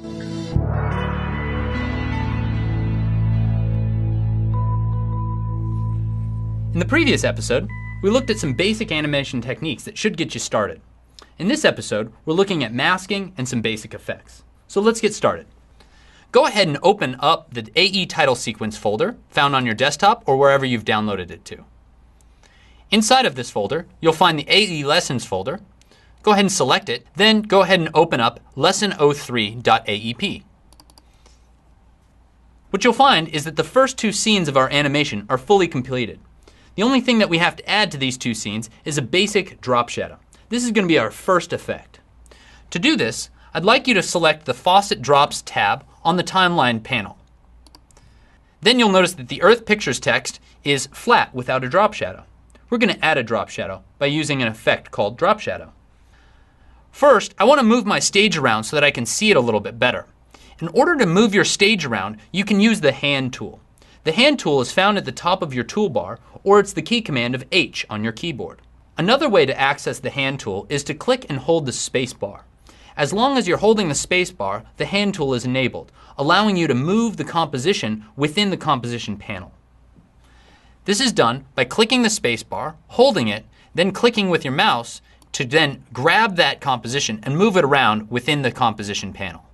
In the previous episode, we looked at some basic animation techniques that should get you started. In this episode, we're looking at masking and some basic effects. So let's get started. Go ahead and open up the AE title sequence folder found on your desktop or wherever you've downloaded it to. Inside of this folder, you'll find the AE lessons folder. Go ahead and select it, then go ahead and open up lesson03.aep. What you'll find is that the first two scenes of our animation are fully completed. The only thing that we have to add to these two scenes is a basic drop shadow. This is going to be our first effect. To do this, I'd like you to select the Faucet Drops tab on the timeline panel. Then you'll notice that the Earth Pictures text is flat without a drop shadow. We're going to add a drop shadow by using an effect called drop shadow. First, I want to move my stage around so that I can see it a little bit better. In order to move your stage around, you can use the hand tool. The hand tool is found at the top of your toolbar, or it's the key command of H on your keyboard. Another way to access the hand tool is to click and hold the space bar. As long as you're holding the space bar, the hand tool is enabled, allowing you to move the composition within the composition panel. This is done by clicking the space bar, holding it, then clicking with your mouse to then grab that composition and move it around within the composition panel.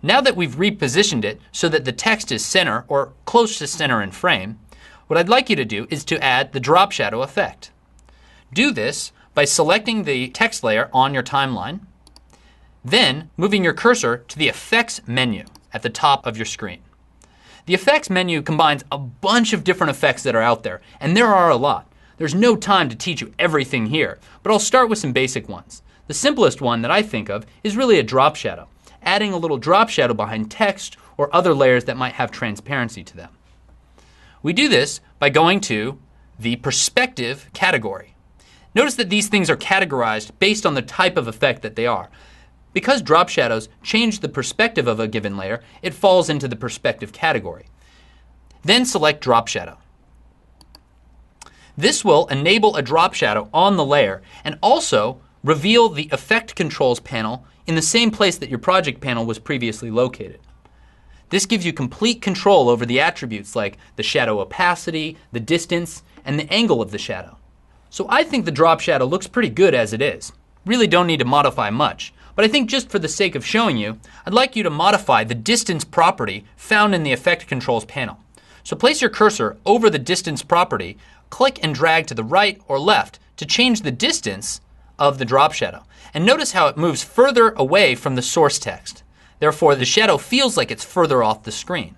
Now that we've repositioned it so that the text is center or close to center in frame, what I'd like you to do is to add the drop shadow effect. Do this by selecting the text layer on your timeline, then moving your cursor to the Effects menu at the top of your screen. The Effects menu combines a bunch of different effects that are out there, and there are a lot. There's no time to teach you everything here, but I'll start with some basic ones. The simplest one that I think of is really a drop shadow, adding a little drop shadow behind text or other layers that might have transparency to them. We do this by going to the Perspective category. Notice that these things are categorized based on the type of effect that they are. Because drop shadows change the perspective of a given layer, it falls into the Perspective category. Then select Drop Shadow. This will enable a drop shadow on the layer and also reveal the Effect Controls panel in the same place that your project panel was previously located. This gives you complete control over the attributes like the shadow opacity, the distance, and the angle of the shadow. So I think the drop shadow looks pretty good as it is. Really don't need to modify much, but I think just for the sake of showing you, I'd like you to modify the distance property found in the Effect Controls panel. So place your cursor over the distance property, click and drag to the right or left to change the distance of the drop shadow. And notice how it moves further away from the source text. Therefore, the shadow feels like it's further off the screen.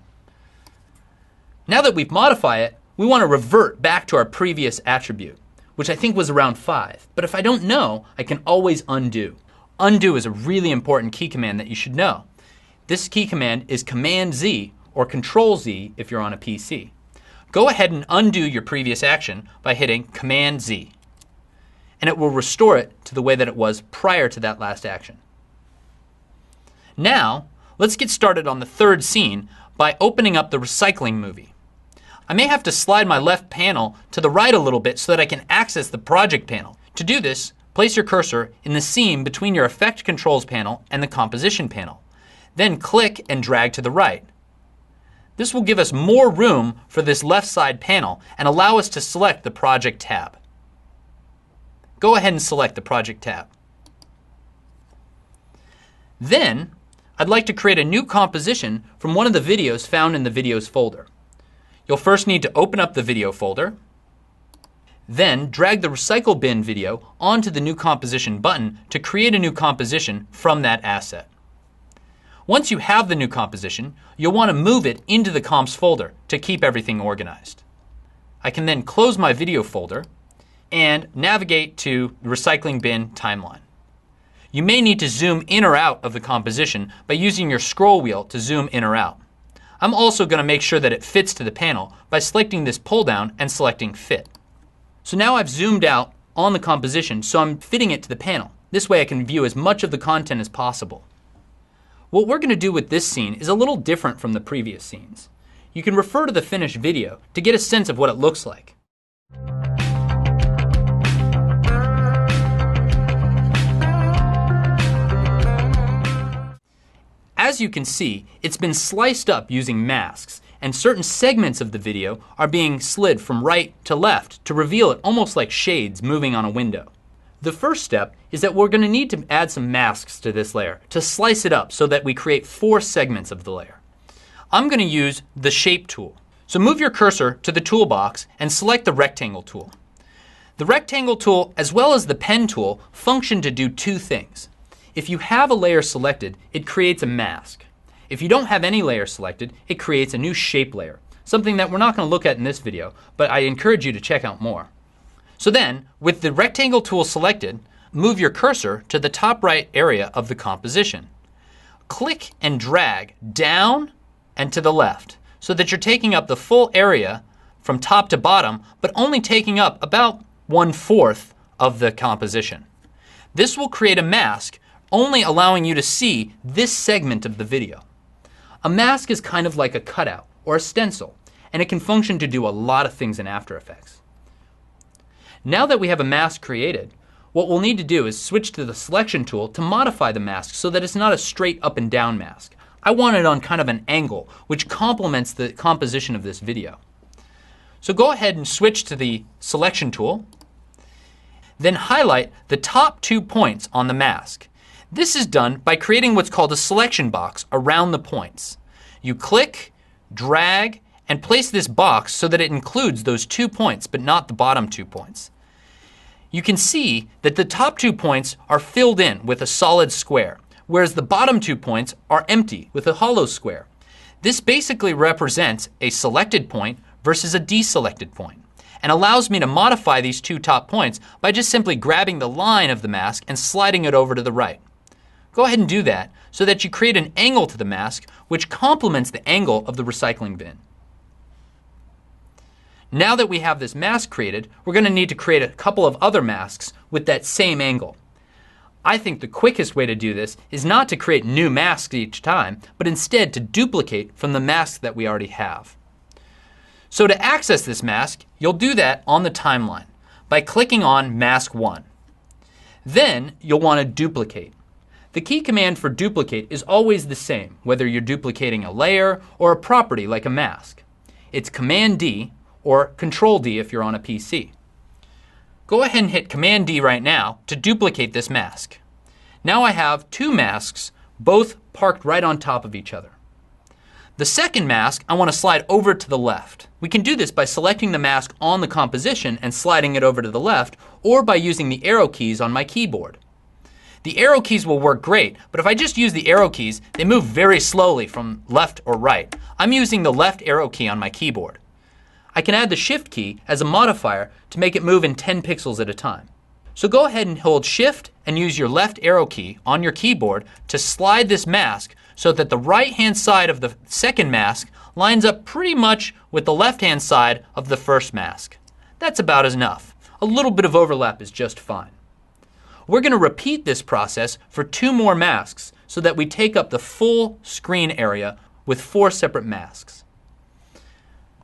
Now that we've modified it, we want to revert back to our previous attribute, which I think was around 5. But if I don't know, I can always undo. Undo is a really important key command that you should know. This key command is Command-Z or Control-Z if you're on a PC. Go ahead and undo your previous action by hitting Command-Z. And it will restore it to the way that it was prior to that last action. Now, let's get started on the third scene by opening up the recycling movie. I may have to slide my left panel to the right a little bit so that I can access the project panel. To do this, place your cursor in the seam between your Effect Controls panel and the Composition panel. Then click and drag to the right. This will give us more room for this left side panel and allow us to select the Project tab. Go ahead and select the Project tab. Then, I'd like to create a new composition from one of the videos found in the Videos folder. You'll first need to open up the video folder, then drag the Recycle Bin video onto the New Composition button to create a new composition from that asset. Once you have the new composition, you'll want to move it into the Comps folder to keep everything organized. I can then close my video folder and navigate to the Recycling Bin timeline. You may need to zoom in or out of the composition by using your scroll wheel to zoom in or out. I'm also going to make sure that it fits to the panel by selecting this pull down and selecting Fit. So now I've zoomed out on the composition, so I'm fitting it to the panel. This way I can view as much of the content as possible. What we're going to do with this scene is a little different from the previous scenes. You can refer to the finished video to get a sense of what it looks like. as you can see, it's been sliced up using masks, and certain segments of the video are being slid from right to left to reveal it almost like shades moving on a window. The first step is that we're going to need to add some masks to this layer to slice it up so that we create 4 segments of the layer. I'm going to use the Shape tool. So move your cursor to the toolbox and select the Rectangle tool. The Rectangle tool as well as the Pen tool function to do 2 things. If you have a layer selected, it creates a mask. If you don't have any layer selected, it creates a new shape layer, something that we're not going to look at in this video, but I encourage you to check out more. So then, with the Rectangle tool selected, move your cursor to the top right area of the composition. Click and drag down and to the left so that you're taking up the full area from top to bottom, but only taking up about 1/4 of the composition. This will create a mask, only allowing you to see this segment of the video. A mask is kind of like a cutout or a stencil, and it can function to do a lot of things in After Effects. Now that we have a mask created, what we'll need to do is switch to the Selection tool to modify the mask so that it's not a straight up and down mask. I want it on kind of an angle, which complements the composition of this video. So go ahead and switch to the Selection tool, then highlight the top 2 points on the mask. This is done by creating what's called a selection box around the points. You click, drag, and place this box so that it includes those 2 points but not the bottom 2 points. You can see that the top 2 points are filled in with a solid square, whereas the bottom 2 points are empty with a hollow square. This basically represents a selected point versus a deselected point, and allows me to modify these 2 top points by just simply grabbing the line of the mask and sliding it over to the right. Go ahead and do that so that you create an angle to the mask which complements the angle of the recycling bin. Now that we have this mask created, we're going to need to create a couple of other masks with that same angle. I think the quickest way to do this is not to create new masks each time, but instead to duplicate from the mask that we already have. So to access this mask, you'll do that on the timeline by clicking on Mask 1. Then you'll want to duplicate. The key command for duplicate is always the same, whether you're duplicating a layer or a property like a mask. It's Command D or Control D if you're on a PC. Go ahead and hit Command D right now to duplicate this mask. Now I have 2 masks, both parked right on top of each other. The second mask I want to slide over to the left. We can do this by selecting the mask on the composition and sliding it over to the left, or by using the arrow keys on my keyboard. The arrow keys will work great, but if I just use the arrow keys, they move very slowly from left or right. I'm using the left arrow key on my keyboard. I can add the Shift key as a modifier to make it move in 10 pixels at a time. So go ahead and hold Shift and use your left arrow key on your keyboard to slide this mask so that the right hand side of the second mask lines up pretty much with the left hand side of the first mask. That's about enough. A little bit of overlap is just fine. We're going to repeat this process for 2 more masks so that we take up the full screen area with 4 separate masks.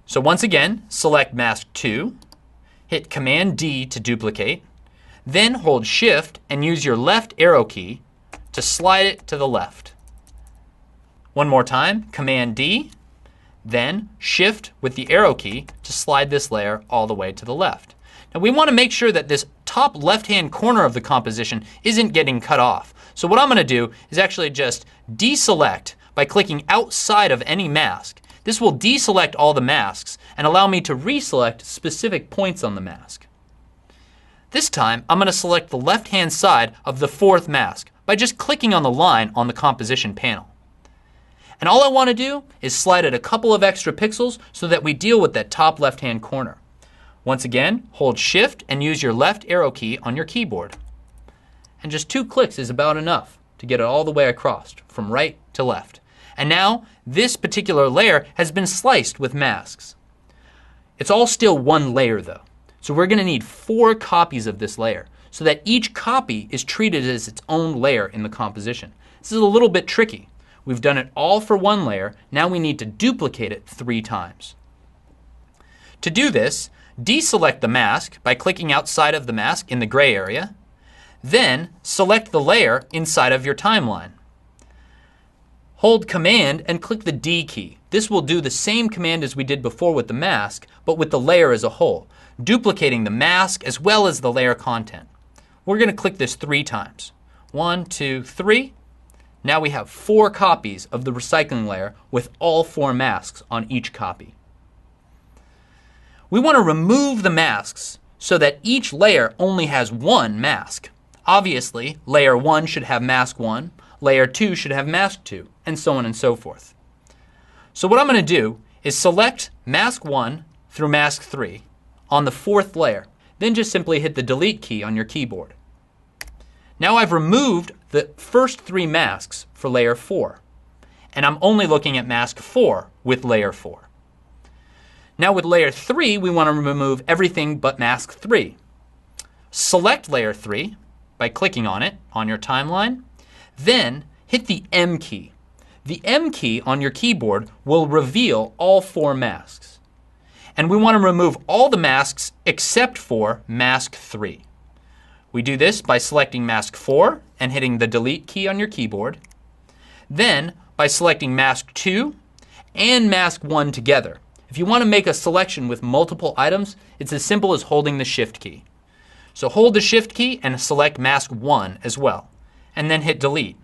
So once again, select Mask 2, hit Command D to duplicate, then hold Shift and use your left arrow key to slide it to the left. One more time, Command D, then Shift with the arrow key to slide this layer all the way to the left. Now we want to make sure that this top left-hand corner of the composition isn't getting cut off. So what I'm going to do is actually just deselect by clicking outside of any mask. This will deselect all the masks and allow me to reselect specific points on the mask. This time I'm going to select the left-hand side of the 4th mask by just clicking on the line on the composition panel. And all I want to do is slide it a couple of extra pixels so that we deal with that top left-hand corner. Once again, hold Shift and use your left arrow key on your keyboard. And just 2 clicks is about enough to get it all the way across from right to left. And now this particular layer has been sliced with masks. It's all still one layer though. So we're going to need 4 copies of this layer so that each copy is treated as its own layer in the composition. This is a little bit tricky. We've done it all for 1 layer. Now we need to duplicate it 3 times. To do this, deselect the mask by clicking outside of the mask in the gray area. Then select the layer inside of your timeline. Hold Command and click the D key. This will do the same command as we did before with the mask, but with the layer as a whole, duplicating the mask as well as the layer content. We're going to click this 3 times. 1, 2, 3. Now we have 4 copies of the recycling layer with all 4 masks on each copy. We want to remove the masks so that each layer only has 1 mask. Obviously, layer 1 should have mask 1, layer 2 should have mask 2, and so on and so forth. So what I'm going to do is select mask 1 through mask 3 on the 4th layer. Then just simply hit the delete key on your keyboard. Now I've removed the first 3 masks for layer 4, and I'm only looking at mask 4 with layer 4. Now with layer 3, we want to remove everything but mask 3. Select layer 3 by clicking on it on your timeline. Then hit the M key. The M key on your keyboard will reveal all 4 masks. And we want to remove all the masks except for mask 3. We do this by selecting mask 4 and hitting the delete key on your keyboard. Then by selecting mask 2 and mask 1 together. If you want to make a selection with multiple items, it's as simple as holding the Shift key. So hold the Shift key and select mask 1 as well, and then hit delete.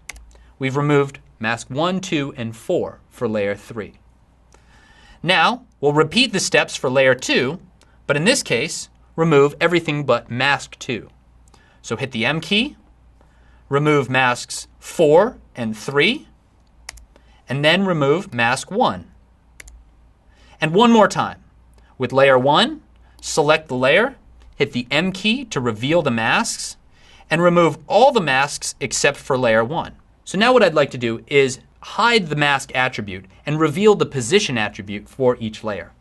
We've removed mask 1, 2, and 4 for layer 3. Now we'll repeat the steps for layer 2, but in this case, remove everything but mask 2. So hit the M key, remove masks 4 and 3, and then remove mask 1. And one more time. With layer 1, select the layer, hit the M key to reveal the masks, and remove all the masks except for layer 1. So now what I'd like to do is hide the mask attribute and reveal the position attribute for each layer.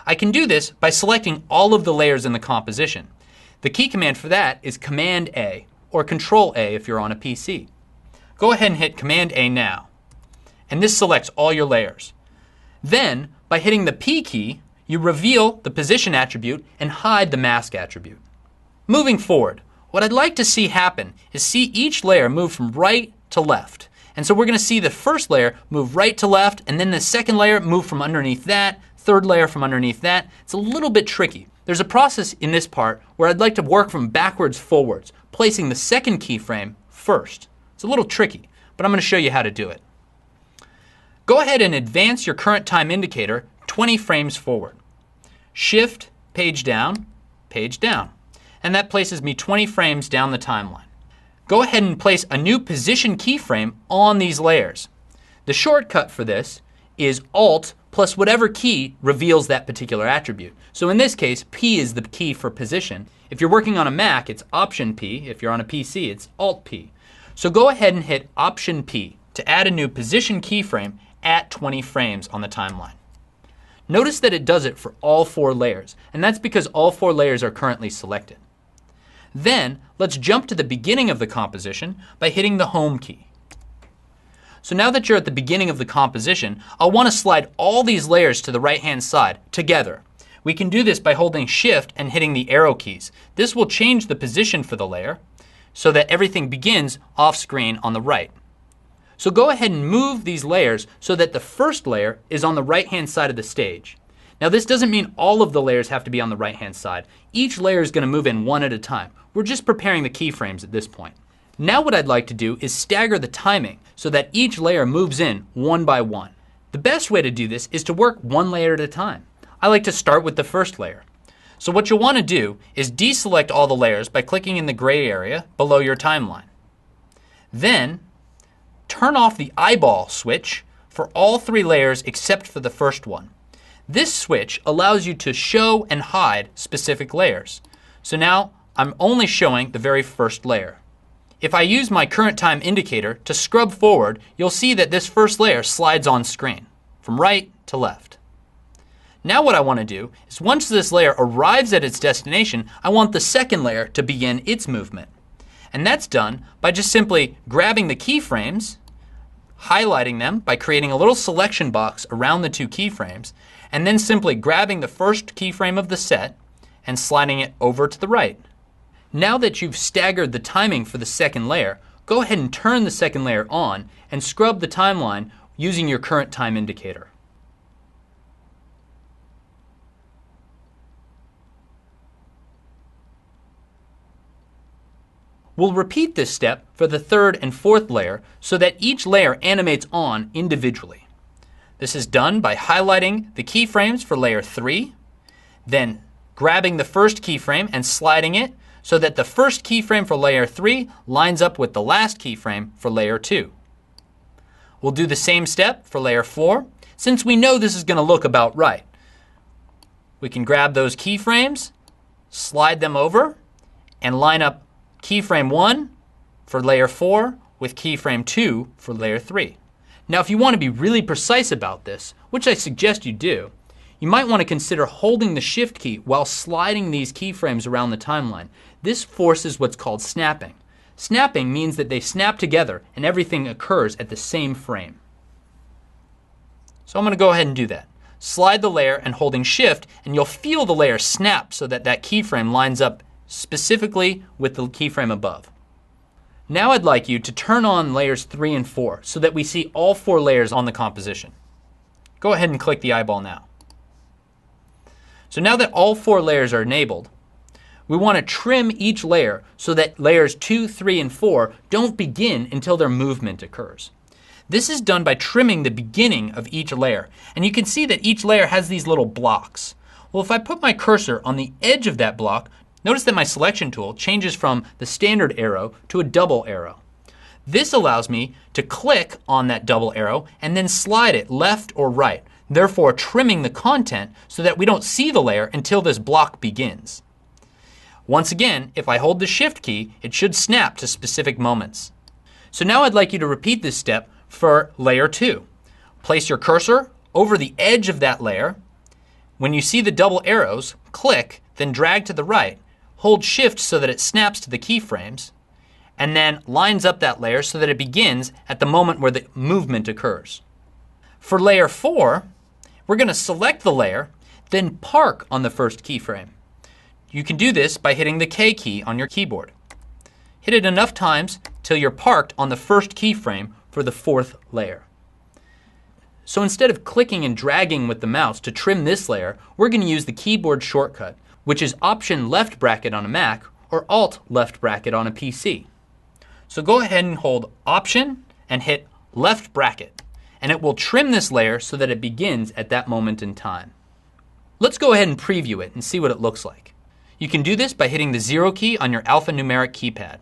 I can do this by selecting all of the layers in the composition. The key command for that is Command A, or Control A if you're on a PC. Go ahead and hit Command A now. And this selects all your layers. Then, by hitting the P key, you reveal the position attribute and hide the mask attribute. Moving forward, what I'd like to see happen is see each layer move from right to left. And so we're going to see the first layer move right to left, and then the second layer move from underneath that, third layer from underneath that. It's a little bit tricky. There's a process in this part where I'd like to work from backwards forwards, placing the second keyframe first. It's a little tricky, but I'm going to show you how to do it. Go ahead and advance your current time indicator 20 frames forward. Shift, page down, and that places me 20 frames down the timeline. Go ahead and place a new position keyframe on these layers. The shortcut for this is Alt plus whatever key reveals that particular attribute. So in this case, P is the key for position. If you're working on a Mac, it's Option P. If you're on a PC, it's Alt P. So go ahead and hit Option P to add a new position keyframe at 20 frames on the timeline. Notice that it does it for all 4 layers, and that's because all 4 layers are currently selected. Then let's jump to the beginning of the composition by hitting the Home key. So now that you're at the beginning of the composition, I'll want to slide all these layers to the right-hand side together. We can do this by holding Shift and hitting the arrow keys. This will change the position for the layer so that everything begins off screen on the right. So go ahead and move these layers so that the first layer is on the right-hand side of the stage. Now this doesn't mean all of the layers have to be on the right-hand side. Each layer is going to move in one at a time. We're just preparing the keyframes at this point. Now what I'd like to do is stagger the timing so that each layer moves in one by one. The best way to do this is to work one layer at a time. I like to start with the first layer. So what you'll want to do is deselect all the layers by clicking in the gray area below your timeline. Then turn off the eyeball switch for all 3 layers except for the first one. This switch allows you to show and hide specific layers. So now I'm only showing the very first layer. If I use my current time indicator to scrub forward, you'll see that this first layer slides on screen from right to left. Now what I want to do is once this layer arrives at its destination, I want the second layer to begin its movement. And that's done by just simply grabbing the keyframes, highlighting them by creating a little selection box around the 2 keyframes, and then simply grabbing the first keyframe of the set and sliding it over to the right. Now that you've staggered the timing for the second layer, go ahead and turn the second layer on and scrub the timeline using your current time indicator. We'll repeat this step for the third and fourth layer so that each layer animates on individually. This is done by highlighting the keyframes for layer 3, then grabbing the first keyframe and sliding it so that the first keyframe for layer 3 lines up with the last keyframe for layer 2. We'll do the same step for layer 4 since we know this is going to look about right. We can grab those keyframes, slide them over, and line up keyframe 1 for layer 4 with keyframe 2 for layer 3. Now if you want to be really precise about this, which I suggest you do, you might want to consider holding the shift key while sliding these keyframes around the timeline. This forces what's called snapping. Snapping means that they snap together and everything occurs at the same frame. So I'm going to go ahead and do that. Slide the layer and holding shift and you'll feel the layer snap so that that keyframe lines up specifically with the keyframe above. Now I'd like you to turn on layers 3 and 4 so that we see all 4 layers on the composition. Go ahead and click the eyeball now. So now that all 4 layers are enabled, we want to trim each layer so that layers 2, 3, and 4 don't begin until their movement occurs. This is done by trimming the beginning of each layer. And you can see that each layer has these little blocks. Well, if I put my cursor on the edge of that block, notice that my selection tool changes from the standard arrow to a double arrow. This allows me to click on that double arrow and then slide it left or right, therefore trimming the content so that we don't see the layer until this block begins. Once again, if I hold the shift key, it should snap to specific moments. So now I'd like you to repeat this step for layer 2. Place your cursor over the edge of that layer. When you see the double arrows, click, then drag to the right. Hold shift so that it snaps to the keyframes, and then lines up that layer so that it begins at the moment where the movement occurs. For layer 4, we're going to select the layer, then park on the first keyframe. You can do this by hitting the K key on your keyboard. Hit it enough times till you're parked on the first keyframe for the 4th layer. So instead of clicking and dragging with the mouse to trim this layer, we're going to use the keyboard shortcut, which is Option left bracket on a Mac or Alt left bracket on a PC. So go ahead and hold Option and hit left bracket, and it will trim this layer so that it begins at that moment in time. Let's go ahead and preview it and see what it looks like. You can do this by hitting the 0 key on your alphanumeric keypad.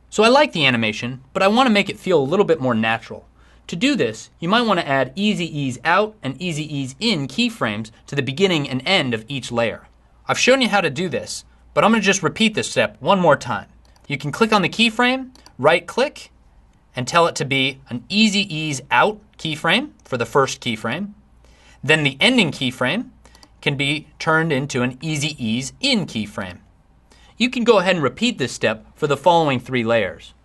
So I like the animation, but I want to make it feel a little bit more natural. To do this, you might want to add easy ease out and easy ease in keyframes to the beginning and end of each layer. I've shown you how to do this, but I'm going to just repeat this step one more time. You can click on the keyframe, right click, and tell it to be an easy ease out keyframe for the first keyframe. Then the ending keyframe can be turned into an easy ease in keyframe. You can go ahead and repeat this step for the following 3 layers.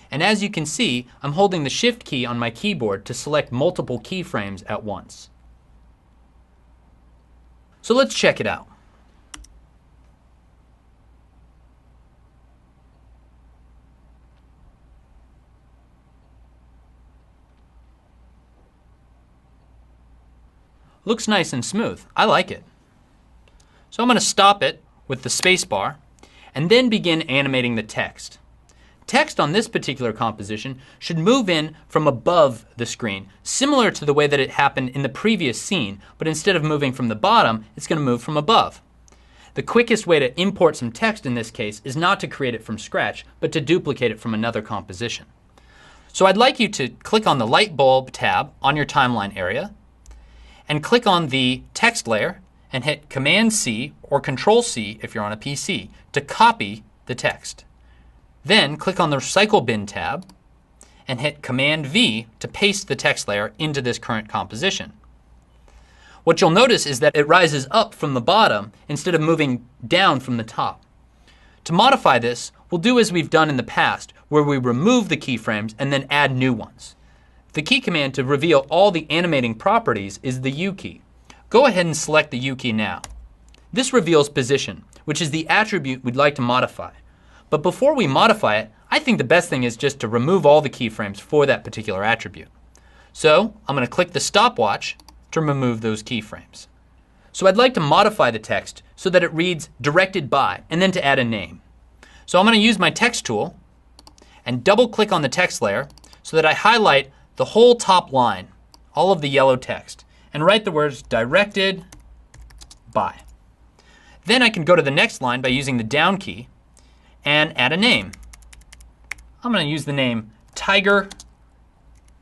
And as you can see, I'm holding the shift key on my keyboard to select multiple keyframes at once. So let's check it out. Looks nice and smooth. I like it. So I'm going to stop it with the space bar and then begin animating the text. Text on this particular composition should move in from above the screen, similar to the way that it happened in the previous scene, but instead of moving from the bottom, it's going to move from above. The quickest way to import some text in this case is not to create it from scratch, but to duplicate it from another composition. So I'd like you to click on the light bulb tab on your timeline area and click on the text layer and hit Command C or Control C if you're on a PC to copy the text. Then click on the Recycle Bin tab and hit Command V to paste the text layer into this current composition. What you'll notice is that it rises up from the bottom instead of moving down from the top. To modify this, we'll do as we've done in the past, where we remove the keyframes and then add new ones. The key command to reveal all the animating properties is the U key. Go ahead and select the U key now. This reveals position, which is the attribute we'd like to modify. But before we modify it, I think the best thing is just to remove all the keyframes for that particular attribute. So I'm going to click the stopwatch to remove those keyframes. So I'd like to modify the text so that it reads directed by and then to add a name. So I'm going to use my text tool and double click on the text layer so that I highlight the whole top line, all of the yellow text, and write the words directed by. Then I can go to the next line by using the down key and add a name. I'm going to use the name Tiger,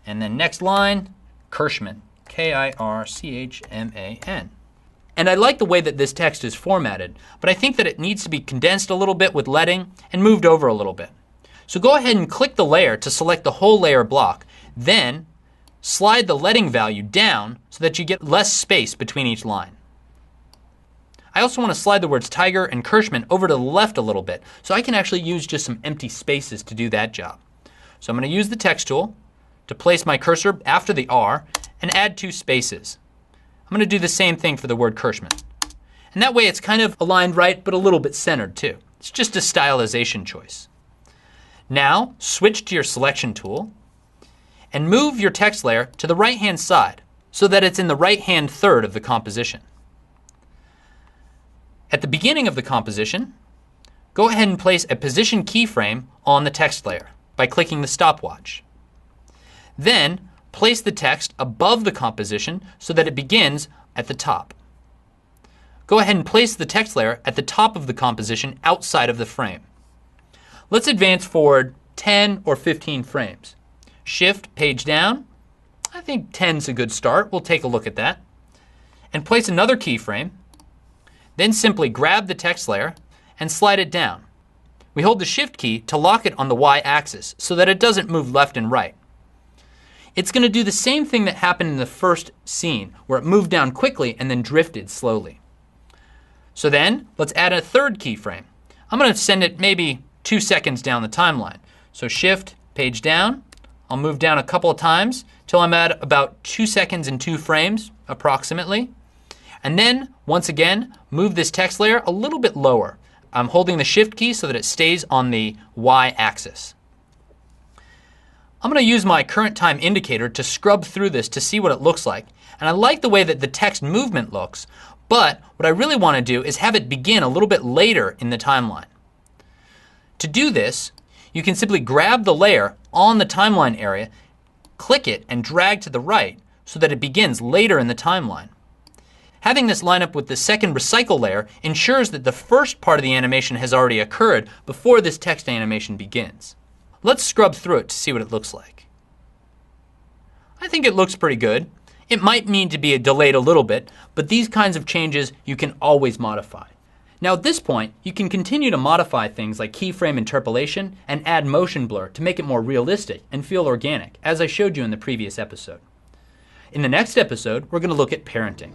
and then next line, Kirschman, Kirchman. And I like the way that this text is formatted, but I think that it needs to be condensed a little bit with leading and moved over a little bit. So go ahead and click the layer to select the whole layer block, then slide the leading value down so that you get less space between each line. I also want to slide the words Tiger and Kirschman over to the left a little bit so I can actually use just some empty spaces to do that job. So I'm going to use the text tool to place my cursor after the R and add 2 spaces. I'm going to do the same thing for the word Kirschman. And that way it's kind of aligned right but a little bit centered too. It's just a stylization choice. Now switch to your selection tool and move your text layer to the right hand side so that it's in the right hand third of the composition. At the beginning of the composition, go ahead and place a position keyframe on the text layer by clicking the stopwatch. Then place the text above the composition so that it begins at the top. Go ahead and place the text layer at the top of the composition outside of the frame. Let's advance forward 10 or 15 frames. Shift page down. I think 10's a good start. We'll take a look at that. And place another keyframe. Then simply grab the text layer and slide it down. We hold the Shift key to lock it on the Y-axis so that it doesn't move left and right. It's going to do the same thing that happened in the first scene where it moved down quickly and then drifted slowly. So then let's add a third keyframe. I'm going to send it maybe 2 seconds down the timeline. So Shift, page down. I'll move down a couple of times till I'm at about 2 seconds and 2 frames approximately. And then, once again, move this text layer a little bit lower. I'm holding the Shift key so that it stays on the Y-axis. I'm going to use my current time indicator to scrub through this to see what it looks like. And I like the way that the text movement looks, but what I really want to do is have it begin a little bit later in the timeline. To do this, you can simply grab the layer on the timeline area, click it, and drag to the right so that it begins later in the timeline. Having this line up with the second recycle layer ensures that the first part of the animation has already occurred before this text animation begins. Let's scrub through it to see what it looks like. I think it looks pretty good. It might need to be delayed a little bit, but these kinds of changes you can always modify. Now at this point, you can continue to modify things like keyframe interpolation and add motion blur to make it more realistic and feel organic, as I showed you in the previous episode. In the next episode, we're going to look at parenting.